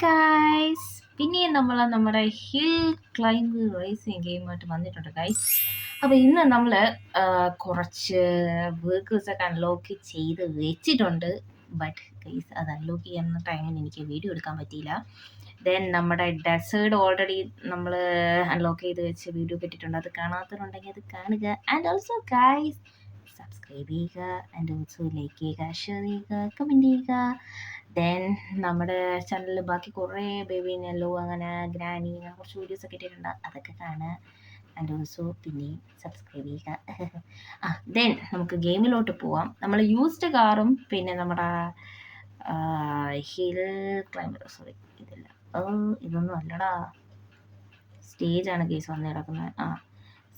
Guys, പിന്നെയും നമ്മൾ നമ്മുടെ ഹിൽ ക്ലൈംബ് റേസിങ് ഗെയിമായിട്ട് വന്നിട്ടുണ്ട് ഗൈസ്. അപ്പോൾ ഇന്ന് നമ്മൾ കുറച്ച് വർക്കേഴ്സ് ഒക്കെ അൺലോക്ക് ചെയ്ത് വെച്ചിട്ടുണ്ട്. ബട്ട് ഗൈസ്, അത് അൺലോക്ക് ചെയ്യുന്ന ടൈമിന് എനിക്ക് വീഡിയോ എടുക്കാൻ പറ്റിയില്ല. ദെൻ നമ്മുടെ ഡെസേർട്ട് ഓൾറെഡി നമ്മൾ അൺലോക്ക് ചെയ്ത് വെച്ച് വീഡിയോ കിട്ടിയിട്ടുണ്ട്. അത് കാണാത്തവരുണ്ടെങ്കിൽ അത് കാണുക. ആൻഡ് ഓൾസോ ഗൈസ്, സബ്സ്ക്രൈബ് ചെയ്യുക, ആൻഡ് ഓൾസോ ലൈക്ക് ചെയ്യുക, ഷെയർ ചെയ്യുക, കമൻറ്റ് ചെയ്യുക. ദെൻ നമ്മുടെ ചാനലിൽ ബാക്കി കുറേ ബേബി നെല്ലോ അങ്ങനെ ഗ്രാനി അങ്ങനെ കുറച്ച് വീഡിയോസൊക്കെ ഇട്ടിട്ടുണ്ട്. അതൊക്കെ കാണുക. ആൻഡ് ഓൾസോ പിന്നെ സബ്സ്ക്രൈബ് ചെയ്യുക. ദെൻ നമുക്ക് ഗെയിമിലോട്ട് പോവാം. നമ്മൾ യൂസ്ഡ് കാറും പിന്നെ നമ്മുടെ ഹിൽ ക്ലൈംബർ, സോറി ഇതില്ല, ഇതൊന്നും അല്ലടാ, സ്റ്റേജാണ് കേസ് വന്ന് കിടക്കുന്നത്.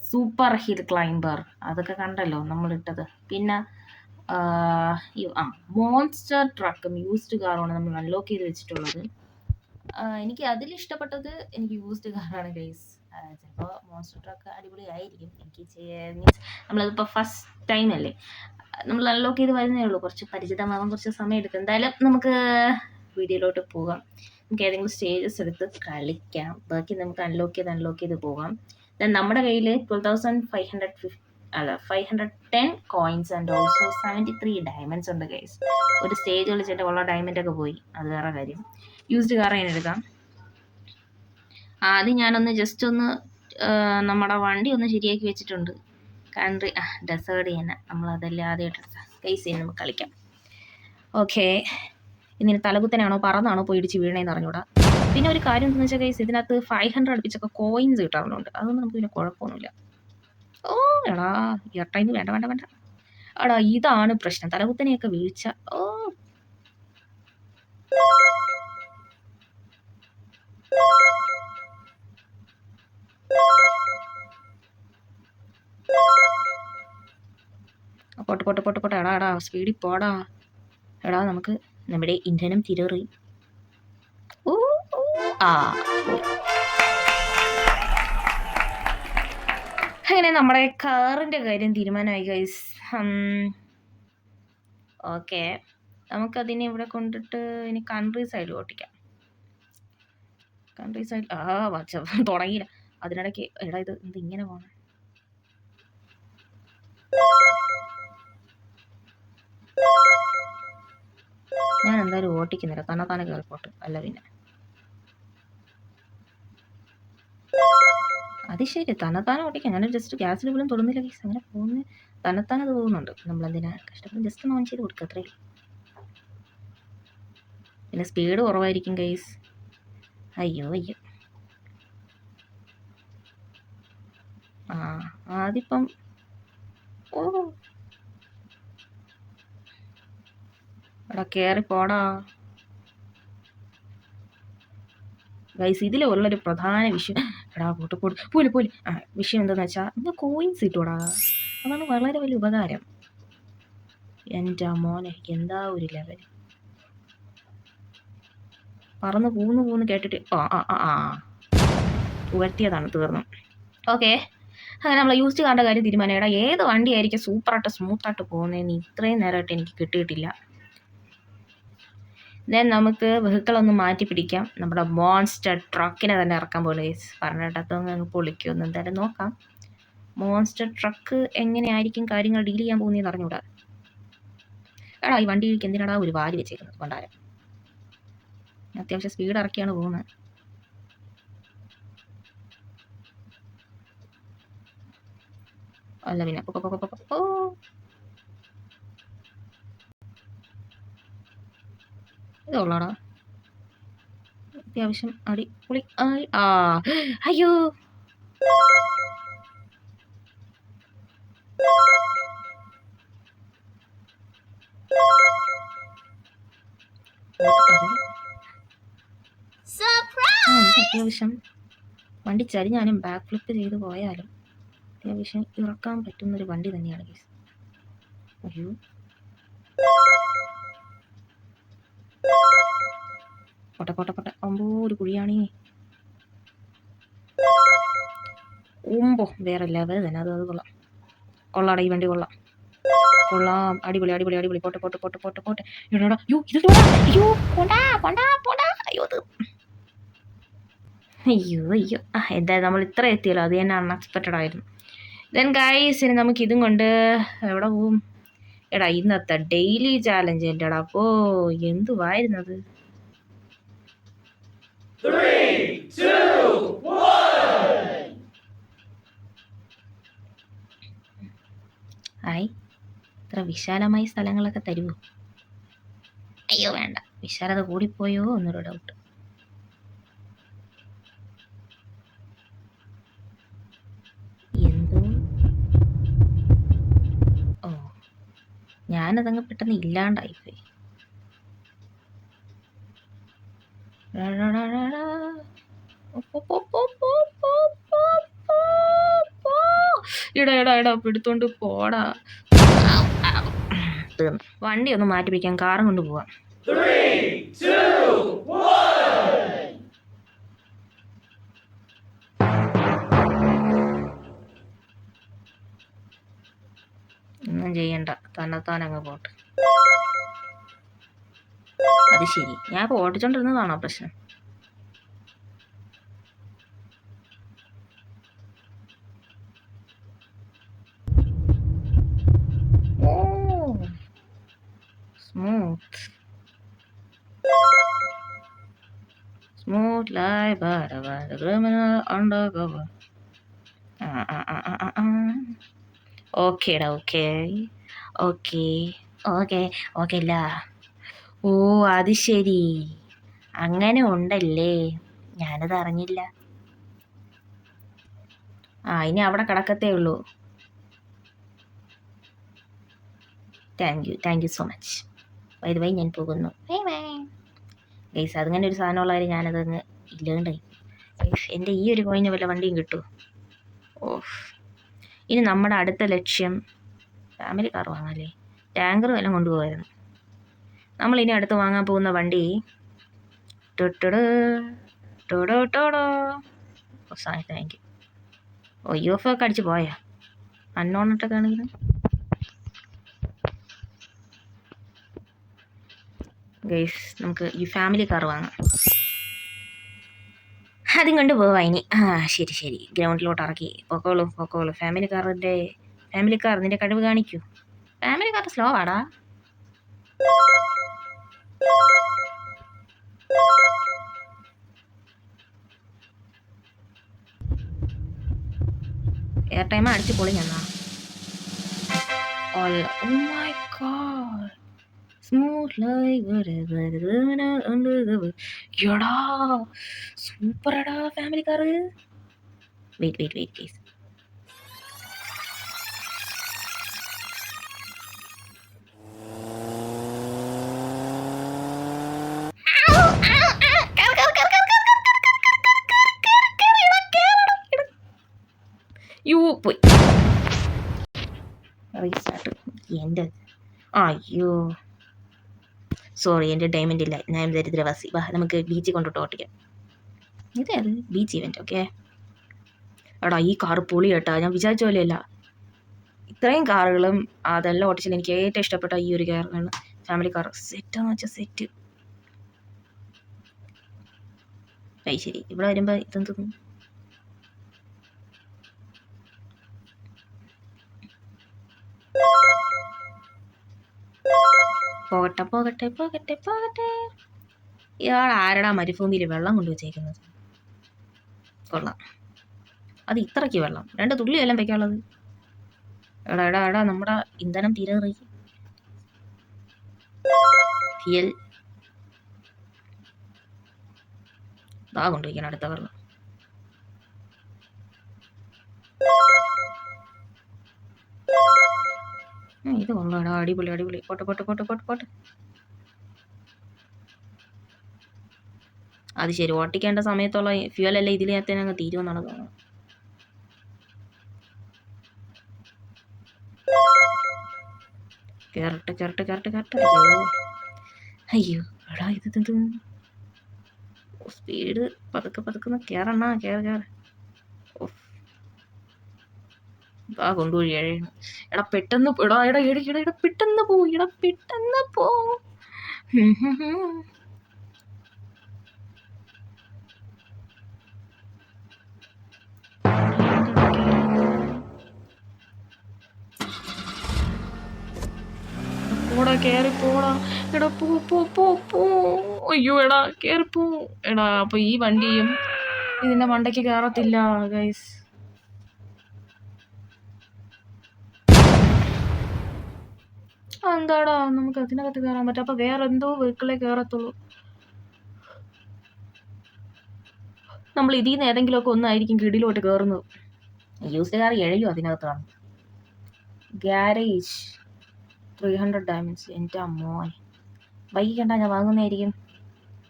സൂപ്പർ ഹിൽ ക്ലൈംബർ അതൊക്കെ കണ്ടല്ലോ നമ്മളിട്ടത്. പിന്നെ മോൺസ്റ്റർ ട്രക്കും യൂസ്ഡ് കാറുമാണ് നമ്മൾ അൺലോക്ക് ചെയ്ത് വെച്ചിട്ടുള്ളത്. എനിക്ക് അതിലിഷ്ടപ്പെട്ടത് എനിക്ക് യൂസ്ഡ് കാറാണ് ഗൈസ്. ചിലപ്പോൾ മോൺസ്റ്റർ ട്രക്ക് അടിപൊളിയായിരിക്കും. എനിക്ക് മീൻസ് നമ്മളതിപ്പോൾ ഫസ്റ്റ് ടൈം അല്ലേ, നമ്മൾ അൺലോക്ക് ചെയ്ത് വരുന്നേ ഉള്ളൂ. കുറച്ച് പരിചിതമാവാൻ കുറച്ച് സമയം എടുക്കും. എന്തായാലും നമുക്ക് വീഡിയോയിലോട്ട് പോകാം. നമുക്ക് ഏതെങ്കിലും സ്റ്റേജസ് എടുത്ത് കളിക്കാം. ബാക്കി നമുക്ക് അൺലോക്ക് ചെയ്ത് പോകാം. ദെൻ നമ്മുടെ കയ്യിൽ 510 കോയിൻസ് ആൻഡ് ഓൾസോ 73 ഡയമണ്ട്സ് ഉണ്ട് ഗൈസ്. ഒരു സ്റ്റേജ് കളിച്ചിട്ട് ഉള്ള ഡയമണ്ടൊക്കെ പോയി, അത് വേറെ കാര്യം. യൂസ്ഡ് കാർ ഞാൻ എടുക്കാം. ആദ്യം ഞാനൊന്ന് ജസ്റ്റ് ഒന്ന് നമ്മുടെ വണ്ടി ഒന്ന് ശരിയാക്കി വെച്ചിട്ടുണ്ട്. കൺട്രി ഡെസേർട്ട് തന്നെ നമ്മളതെല്ലാം ആദ്യമായിട്ട് ഗൈസ് നമുക്ക് കളിക്കാം. ഓക്കെ, ഇനി തലകുത്തനാണോ പറന്നാണോ പോയി ഇടിച്ച് വീണേന്ന് അറിഞ്ഞൂടാ. പിന്നെ ഒരു കാര്യം എന്താണെന്ന് വെച്ചാൽ ഗൈസ്, ഇതിനകത്ത് 500 അടുപ്പിച്ചൊക്കെ കോയിൻസ് കിട്ടാറുണ്ട്. അതൊന്നും നമുക്ക് പിന്നെ കുഴപ്പമൊന്നുമില്ല. ഓ എടാ, ടൈം വേണ്ട എടാ, ഇതാണ് പ്രശ്നം, തലകുത്തനെയൊക്കെ വീഴ്ച. പോട്ടെ എടാ സ്പീഡിൽ പോടാ. എടാ, നമുക്ക് നമ്മുടെ ഇന്ധനം തിരറി. അങ്ങനെ നമ്മുടെ കാറിൻ്റെ കാര്യം തീരുമാനമായി ഗൈസ്. ഓക്കെ, നമുക്കതിനെ ഇവിടെ കൊണ്ടിട്ട് ഇനി കൺട്രി സൈഡ് ഓട്ടിക്കാം. കൺട്രി സൈഡ് തുടങ്ങിയില്ല അതിനിടയ്ക്ക്. എടാ, ഇത് ഇങ്ങനെ പോകണം. ഞാൻ എന്തായാലും ഓട്ടിക്കുന്നില്ല, തന്നെ കയറിപ്പോട്ട്. അല്ല പിന്നെ അത് ശരി, തന്നെത്താനെ ഓട്ടിക്കാം. ഞാൻ ജസ്റ്റ് ഗ്യാസിൽ പോലും തൊടുന്നില്ല ഗൈസ്. അങ്ങനെ പോകുന്നത് തന്നെത്താനെ അത് പോകുന്നുണ്ട്. നമ്മളെന്തിനാ കഷ്ടപ്പെട്ട് ജസ്റ്റ് ഒന്ന് ഓൺ ചെയ്ത് കൊടുക്കുക, അത്രേ. പിന്നെ സ്പീഡ് കുറവായിരിക്കും ഗൈസ്. അയ്യോ ആദ്യപ്പം എടാ കയറി പോടാ ഗൈസ്. ഇതിലുള്ളൊരു പ്രധാന വിഷയം, എടാ പോലെ വിഷയം എന്താണെന്ന് വെച്ചാൽ ഇന്ന് കോയിൻസ് കിട്ടൂടാ. അതാണ് വളരെ വലിയ ഉപകാരം. എൻ്റെ മോനെ, എന്താ ഒരു ലെവൽ. പറന്ന് പൂന്ന് കേട്ടിട്ട് ഉയർത്തിയതാണ്, തീർന്നു. ഓക്കെ, അങ്ങനെ നമ്മൾ യൂസ്ഡ് കാറിൻ്റെ കാര്യം തീരുമാനം. എടാ, ഏത് വണ്ടിയായിരിക്കും സൂപ്പറായിട്ട് സ്മൂത്തായിട്ട് പോകുന്നതെന്ന് ഇത്രയും നേരമായിട്ട് എനിക്ക് കിട്ടിയിട്ടില്ല. ദെൻ നമുക്ക് വെഹിക്കിളൊന്ന് മാറ്റി പിടിക്കാം. നമ്മുടെ മോൺസ്റ്റർ ട്രക്കിനെ തന്നെ ഇറക്കാൻ പോലെ പറഞ്ഞിട്ടൊന്ന് പൊളിക്കുമെന്ന് എന്തായാലും നോക്കാം. മോൺസ്റ്റർ ട്രക്ക് എങ്ങനെയായിരിക്കും കാര്യങ്ങൾ ഡീൽ ചെയ്യാൻ പോകുന്നതെന്ന് അറിഞ്ഞൂടാ. എടാ, ഈ വണ്ടിക്ക് എന്തിനാടാ ഒരു വാല് വെച്ചേക്കുന്നത് കൊണ്ടാരം. അത്യാവശ്യം സ്പീഡ് ഇറക്കിയാണ് പോകുന്നത്. അല്ല പിന്നെ ഇതുള്ളടാ, അത്യാവശ്യം അടിപൊളി. അയ്യോ, അത്യാവശ്യം വണ്ടി ചരിഞ്ഞാലും ബാക്ക് ഫ്ലിപ്പ് ചെയ്ത് പോയാലും അത്യാവശ്യം ഇറക്കാൻ പറ്റുന്നൊരു വണ്ടി തന്നെയാണ് ഗൈസ്. അയ്യോ, പൊട്ടെ അമ്പോ, ഒരു കുഴിയാണേ. വേറെ ലെവൽ തന്നെ. അത് കൊള്ളാടാ, ഈ വണ്ടി കൊള്ളാം. അടിപൊളി. പോട്ടെ. എടാ, ഇത് അയ്യോ, അയ്യോ അയ്യോ എന്തായാലും നമ്മൾ ഇത്ര എത്തിയല്ലോ, അത് തന്നെ അൺഎക്സ്പെക്റ്റഡ് ആയിരുന്നു. ദെൻ ഗൈസ് ഇനി നമുക്ക് ഇതും കൊണ്ട് എവിടെ പോവും? എടാ ഇന്നത്തെ ഡെയിലി ചാലഞ്ച് എൻ്റെടാ അപ്പോ എന്തുവായിരുന്നത്? ആയി ഇത്ര വിശാലമായ സ്ഥലങ്ങളൊക്കെ തരുമോ? അയ്യോ വേണ്ട, വിശാലത കൂടിപ്പോയോ എന്നൊരു ഡൗട്ട്. എന്തോ ഓ, ഞാനതങ്ങ് പെട്ടെന്ന് ഇല്ലാണ്ടായിപ്പോയി. ഇടാ പിടുത്തോണ്ട് പോടാ. വണ്ടി ഒന്ന് മാറ്റിപ്പിക്കാൻ കാറും കൊണ്ട് പോവാം. ഒന്നും ചെയ്യണ്ട, തന്നെത്താനങ്ങ് പോട്ടെ. അത് ശരി, ഞാൻ ഇപ്പോൾ ഓടിച്ചോണ്ടിരുന്നതാണോ പ്രശ്നം? Smooth like butter, the criminal undercover. ഓക്കേടാ, ഓക്കെ അല്ല. ഓ അത് ശരി, അങ്ങനെ ഉണ്ടല്ലേ, ഞാനത് അറിഞ്ഞില്ല. ഇനി അവിടെ കിടക്കത്തേ ഉള്ളൂ. Thank you so much. വൈ ഞാൻ പോകുന്നു. ഗൈസ് അതിങ്ങനെ ഒരു സാധനമുള്ള കാര്യം ഞാനതങ്ങ് ഇല്ലാണ്ടായി. ഗൈസ് എൻ്റെ ഈ ഒരു കോയിന് വല്ല വണ്ടിയും കിട്ടുമോ? ഓഫ്. ഇനി നമ്മുടെ അടുത്ത ലക്ഷ്യം ഫാമിലി കാർ വാങ്ങാല്ലേ. ടാങ്കർ വല്ലതും കൊണ്ടുപോകായിരുന്നു. നമ്മളിനി അടുത്ത് വാങ്ങാൻ പോകുന്ന വണ്ടി താങ്ക് യു. UFO ഒക്കെ അടിച്ച് പോയാ അൺനോണിട്ടൊക്കെ ആണെങ്കിലും. ഗൈസ് നമുക്ക് ഈ ഫാമിലി കാർ വാങ്ങാം. അതും കൊണ്ട് പോവാ ഇനി. ശരി ഗ്രൗണ്ടിലോട്ട് ഇറക്കി പൊക്കോളൂ. ഫാമിലി കാർ നിന്റെ കഴിവ് കാണിക്കൂ. ഫാമിലി കാർ സ്ലോ ആടാ. എയർ ടൈം അടിച്ച് പൊളി ഞാ. സൂപ്പറാടാ ഫാമിലി കാർ. Wait please. പോയി റീസ്റ്റാർട്ട്. എൻ്റെ അയ്യോ സോറി, എൻ്റെ ഡയമണ്ട് ഇല്ല, ഞാൻ ദരിദ്രവാസി. വാ നമുക്ക് ബീച്ചിൽ കൊണ്ടിട്ട് ഓട്ടിക്കാം. ഇതേത് ബീച്ച് ഇവൻ്റ്? ഓക്കെ എടാ ഈ കാറ് പൊളി കേട്ടാ, ഞാൻ വിചാരിച്ച പോലെയല്ല. ഇത്രയും കാറുകളും അതെല്ലാം ഓട്ടിച്ചാൽ എനിക്ക് ഏറ്റവും ഇഷ്ടപ്പെട്ട ഈ ഒരു കാറാണ് ഫാമിലി കാർ. സെറ്റാന്ന് വെച്ചാൽ സെറ്റ്. ശരി ഇവിടെ വരുമ്പോൾ ഇതെന്ത് പോകട്ടെ. ഇയാൾ ആരടാ മരുഭൂമിയിൽ വെള്ളം കൊണ്ടുവച്ചേക്കുന്നത്? കൊള്ളാം, അത് ഇത്രയ്ക്ക് വെള്ളം, 2 തുള്ളി എല്ലാം വെക്കാനുള്ളത്. എടാ നമ്മുടെ ഇന്ധനം തീരേറി. ഫിയൽ കൊണ്ടുവയ്ക്കണം അടുത്ത വെള്ളം. ഇത് കൊള്ളാടാ, അടിപൊളി. പോട്ടെ. അത് ശരി, ഓട്ടിക്കേണ്ട സമയത്തുള്ള ഫ്യൂവലല്ലേ ഇതിനകത്തേന് അങ്ങ് തീരുമെന്നാണ് തോന്നുന്നത്. കേറട്ടെ. അയ്യോ എടാ ഇതെന്ത് സ്പീഡ്. പതുക്കെ കേറണ്ണ. കൊണ്ടുപോയി എടാ പെട്ടെന്ന് പെട്ടെന്ന് പോ. എടാ കയറി പോടാ, എടാ പോ പോ പോ പോ. അയ്യോ എടാ കയറിപ്പോ എടാ. അപ്പൊ ഈ വണ്ടിയും ഇതിന്റെ മണ്ടയ്ക്ക് കയറത്തില്ല ഗൈസ്. എന്താടാ നമുക്ക് അതിനകത്ത് കയറാൻ പറ്റും. അപ്പൊ വേറെ എന്തോ വെഹിക്കിളേ കയറത്തുള്ളൂ. നമ്മൾ ഇതിൽ നിന്ന് ഏതെങ്കിലുമൊക്കെ ഒന്നായിരിക്കും കിടിലോട്ട് കയറുന്നത്. യൂസ്ഡ് കാർ എഴയോ അതിനകത്താണ്. Garage 300 diamonds. എൻ്റെ മോൻ വൈകിക്കണ്ട, ഞാൻ വാങ്ങുന്നതായിരിക്കും.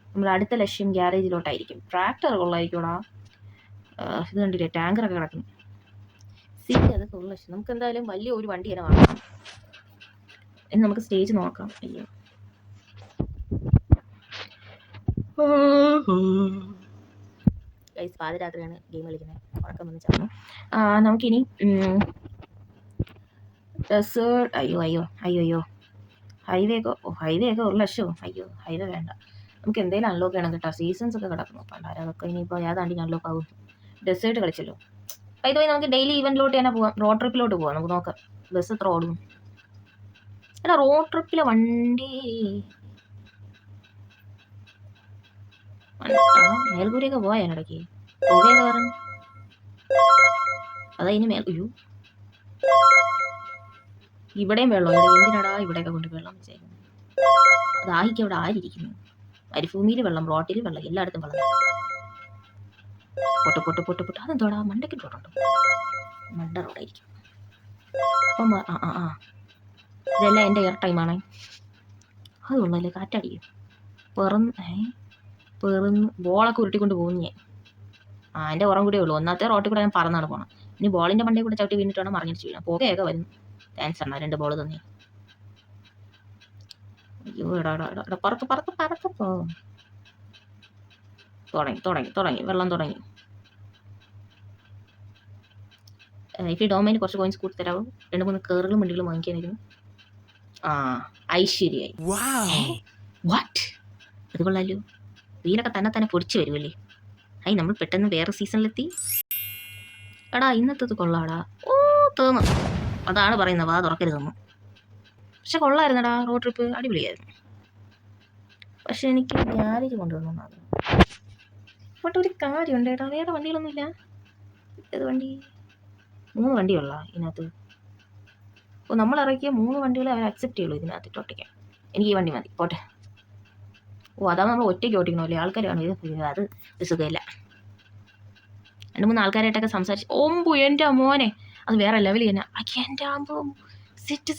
നമ്മുടെ അടുത്ത ലക്ഷ്യം ഗ്യാരേജിലോട്ടായിരിക്കും. ട്രാക്ടർ കൊള്ളായിരിക്കോടാ. ഇത് കണ്ടില്ലേ, ടാങ്കറൊക്കെ കിടക്കുന്നു. അതൊക്കെ ഉള്ള ലക്ഷ്യം. നമുക്ക് എന്തായാലും വലിയ ഒരു വണ്ടി തന്നെ വാങ്ങാം. ഇനി നമുക്ക് സ്റ്റേജ് നോക്കാം. അയ്യോ ഗൈസ്, പാതിരാത്രിയാണ് ഗെയിം കളിക്കുന്നത്. ഉറക്കം വന്ന് ചേർന്നു. നമുക്കിനി ഡെസേർട്ട്. അയ്യോ ഹൈവേ ഒക്കെ ഒരു ലക്ഷമോ. അയ്യോ ഹൈവേ വേണ്ട, നമുക്ക് എന്തെങ്കിലും അൺലോക്ക് ചെയ്യണം കേട്ടോ. സീസൺസ് ഒക്കെ കിടക്കുന്നു പണ്ടാരം. അതൊക്കെ ഇനിയിപ്പോൾ ഏതാണ്ടി അൺലോക്ക് ആവും. ഡെസേർട്ട് കളിച്ചല്ലോ. ഇതുവഴി നമുക്ക് ഡെയിലി ഈവൻറ്റിലോട്ട് തന്നെ പോവാം. റോഡ് ട്രിപ്പിലോട്ട് പോവാം. നമുക്ക് നോക്കാം ബസ് എത്ര ഓടും. അല്ല റോഡ് ട്രിപ്പിലെ വണ്ടി മേൽക്കൂരിയൊക്കെ പോയാ ഇടയ്ക്ക് പോകേന്ന് പറഞ്ഞു. അതാ ഇനി അയ്യോ ഇവിടെയും വെള്ളം. എന്തിനാടാ ഇവിടെയൊക്കെ കൊണ്ട് വെള്ളം വെച്ചേക്കുന്നത്? ദാഹിക്ക് അവിടെ ആരിയിരിക്കുന്നു? മരുഭൂമിയിൽ വെള്ളം, റോട്ടിൽ വെള്ളം, എല്ലായിടത്തും വെള്ളം. പൊട്ട് അതെന്തോടാ മണ്ടയ്ക്ക് റോഡുണ്ടോ? മണ്ട റോഡായിരിക്കും. അപ്പം ഇതെല്ലാം എൻ്റെ എയർ ടൈമാണ്. അതുള്ളല്ലേ കാറ്റടിക്കും. പെറുന്ന് ബോളൊക്കെ ഉരുട്ടിക്കൊണ്ട് പോകുന്നു ഞാൻ. എൻ്റെ ഉറം കൂടെ ഉള്ളൂ. ഒന്നാമത്തെ റോട്ടിൽ കൂടെ ഞാൻ പറന്നാണ് പോകണം. ഇനി ബോളിൻ്റെ മണ്ടയിൽ കൂടെ ചവിട്ടി വീണിട്ട് വേണം മറിഞ്ഞിട്ട് വീഴാം. പുകയൊക്കെ വരുന്നു. താങ്ക്സ് അണ്ണാ, 2 ബോൾ തന്നെ. അയ്യോ എടാ പറത്ത് പോ. തുടങ്ങി വെള്ളം തുടങ്ങി. ഇപ്പം ഡോമൈന് കുറച്ച് കോയിൻസ് കൂട്ടി തരാവും. 2-3 കേറുകളും വണ്ടികളും വാങ്ങിക്കാനായിരുന്നു. ഐശ്വര്യായി. വാട്ട്, അത് കൊള്ളാലോ. വീലൊക്കെ തന്നെ പൊടിച്ചു വരുമല്ലേ. നമ്മൾ പെട്ടെന്ന് വേറെ സീസണിലെത്തി. എടാ ഇന്നത്തത് കൊള്ളാടാ. തീർന്നു. അതാണ് പറയുന്നത്, വാ തുറക്കരുതെന്ന്. പക്ഷെ കൊള്ളായിരുന്നടാ, റോഡ് ട്രിപ്പ് അടിപൊളിയായിരുന്നു. പക്ഷെ എനിക്ക് ഗ്യാരേജ് കൊണ്ടുവന്നു. ബട്ട് ഒരു കാര്യമുണ്ട് ഏട്ടാ, വേറെ വണ്ടികളൊന്നുമില്ല. ഏത് വണ്ടി? 3 വണ്ടിയുള്ള ഇതിനകത്ത്. നമ്മൾ ഇറക്കിയ 3 വണ്ടികളെ അവർ അക്സെപ്റ്റ് ചെയ്യുള്ളൂ ഇതിനകത്ത് ഒട്ടിക്കാൻ. എനിക്ക് ഈ വണ്ടി മതി, പോട്ടെ. അതാണ് നമ്മൾ ഒറ്റയ്ക്ക് ഓട്ടിക്കണമല്ലേ. ആൾക്കാരാണ് ഇത്. അത് സുഖമില്ല. 2-3 ആൾക്കാരായിട്ടൊക്കെ സംസാരിച്ച് എൻ്റെ മോനെ അത് വേറെ ലെവൽ തന്നെ. എൻ്റെ ആകുമ്പോൾ സെറ്റ്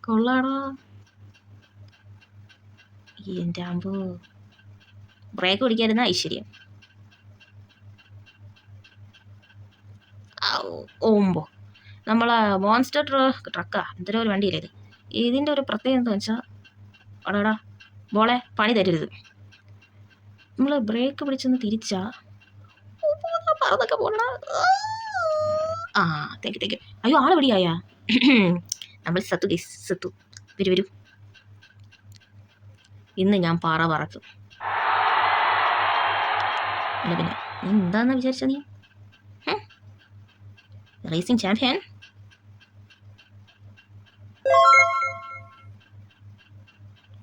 കൊള്ളാടാ. എൻ്റെ ആകുമ്പോ ബ്രേക്ക് പിടിക്കാതിരുന്ന ഐശ്വര്യം. ഓമ്പോ നമ്മളെ മോൺസ്റ്റർ ട്രക്കാ എന്തൊരു ഒരു വണ്ടിയല്ലേ ഇത്. ഇതിൻ്റെ ഒരു പ്രത്യേകത എന്താ വെച്ചാൽ അടാടാ ബോളെ പണി തരരുത്. നമ്മൾ ബ്രേക്ക് പിടിച്ചൊന്ന് തിരിച്ചാ പറന്നൊക്കെ പോകണ. തേക്ക്. അയ്യോ ആളെ പിടിയായ. നമ്മൾ സത്തു വരൂ. ഇന്ന് ഞാൻ പാറ പറക്കും. അല്ല പിന്നെ നീ എന്താന്ന് വിചാരിച്ച നീ റേസിംഗ് ചാമ്പ്യൻ?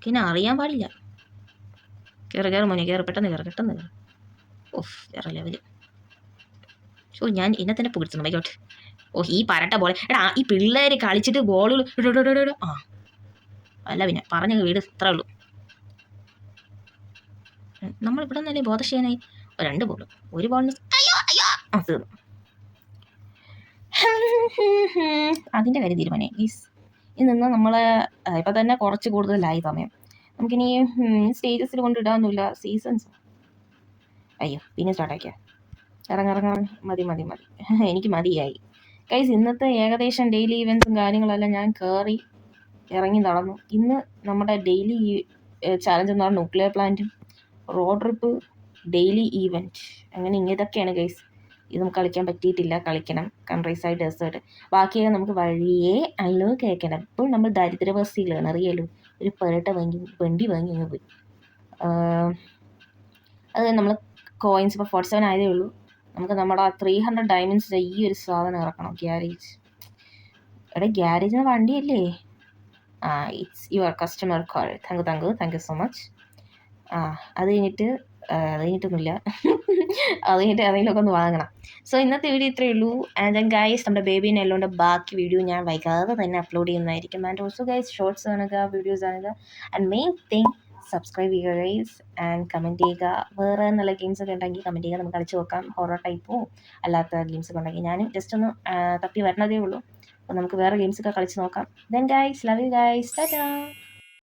പിന്നെ അറിയാൻ പാടില്ല. കയറ് മോനെ കയറ്, പെട്ടെന്ന് കയറ്. വേറെ ലെവല്. ഞാൻ എന്നെ തന്നെ പുകഴ്ത്തുന്നു. ബൈക്കോട്ട്. ഈ പരട്ട ബോൾ. എടാ ഈ പിള്ളേര് കളിച്ചിട്ട് ബോളുകൾ അല്ല പിന്നെ പറഞ്ഞ വീട് ഇത്രേ ഉള്ളൂ. നമ്മളിവിടെ നിന്നല്ലേ ബോധക്ഷേനായി. 2 ബോൾ, 1 ബോളിന് തീർന്നു. അതിൻ്റെ കാര്യം തീരുമാനം ഇനി നിന്ന് നമ്മൾ ഇപ്പം തന്നെ കുറച്ച് കൂടുതലായി സമയം. നമുക്കിനി സ്റ്റേജസിൽ കൊണ്ടിടാനൊന്നുമില്ല. സീസൺസ് അയ്യോ പിന്നെ സ്റ്റാർട്ടാക്കിയ. ഇറങ്ങ മതി. എനിക്ക് മതിയായി ഗൈസ്. ഇന്നത്തെ ഏകദേശം ഡെയിലി ഇവൻറ്റ്സും കാര്യങ്ങളെല്ലാം ഞാൻ കയറി ഇറങ്ങി നടന്നു. ഇന്ന് നമ്മുടെ ഡെയിലി ചാലഞ്ച് എന്ന് പറഞ്ഞാൽ ന്യൂക്ലിയർ പ്ലാന്റും റോഡ് ട്രിപ്പ് ഡെയിലി ഈവൻറ്റ്. അങ്ങനെ ഇതൊക്കെയാണ് ഗൈസ്. ഇത് നമുക്ക് കളിക്കാൻ പറ്റിയിട്ടില്ല. കളിക്കണം. കൺട്രി സൈഡ് ഡെസേർട്ട് ബാക്കിയൊക്കെ നമുക്ക് വഴിയേ അല്ലോ കേൾക്കണം. ഇപ്പോൾ നമ്മൾ ദരിദ്രവാസികളാണ് അറിയാലോ. ഒരു പരട്ട വണ്ടി വാങ്ങി അങ്ങ് പോയി. അത് നമ്മൾ കോയിൻസ് ഇപ്പോൾ 47 ആയതേ ഉള്ളൂ. നമുക്ക് നമ്മുടെ 300 ഡയമണ്ട്സിൻ്റെ ഈ ഒരു സാധനം ഇറക്കണം. ഗ്യാരേജ് എടാ ഗ്യാരേജിന് വണ്ടിയല്ലേ? ആ it's your customer call. Thank you so much. ആ അത് കഴിഞ്ഞിട്ടൊന്നുമില്ല. അത് കഴിഞ്ഞിട്ട് ഏതെങ്കിലുമൊക്കെ ഒന്ന് വാങ്ങണം. സോ ഇന്നത്തെ വീഡിയോ ഇത്രയേ ഉള്ളൂ. ആൻഡ് ദെൻ ഗൈസ് നമ്മുടെ ബേബീനെ എല്ലോണ്ട് ബാക്കി വീഡിയോ ഞാൻ വൈകാതെ തന്നെ അപ്ലോഡ് ചെയ്യുന്നതായിരിക്കും. ആൻഡ് ഓൾസോ ഗൈസ് ഷോർട്സ് കാണുക, വീഡിയോസ് കാണുക. ആൻഡ് മെയിൻ തിങ് സബ്സ്ക്രൈബ് ചെയ്യുക ഗൈസ് ആൻഡ് കമൻറ്റ് ചെയ്യുക. വേറെ നല്ല ഗെയിംസ് ഒക്കെ ഉണ്ടെങ്കിൽ കമൻറ്റ് ചെയ്യുക, നമുക്ക് കളിച്ച് നോക്കാം. ഹൊറർ ടൈപ്പോ അല്ലാത്ത ഗെയിംസ് ഒക്കെ ഉണ്ടെങ്കിൽ ഞാനും ജസ്റ്റ് ഒന്ന് തപ്പി വരണതേ ഉള്ളൂ. അപ്പോൾ നമുക്ക് വേറെ ഗെയിംസ് ഒക്കെ കളിച്ച് നോക്കാം. Then guys love you guys, Tata.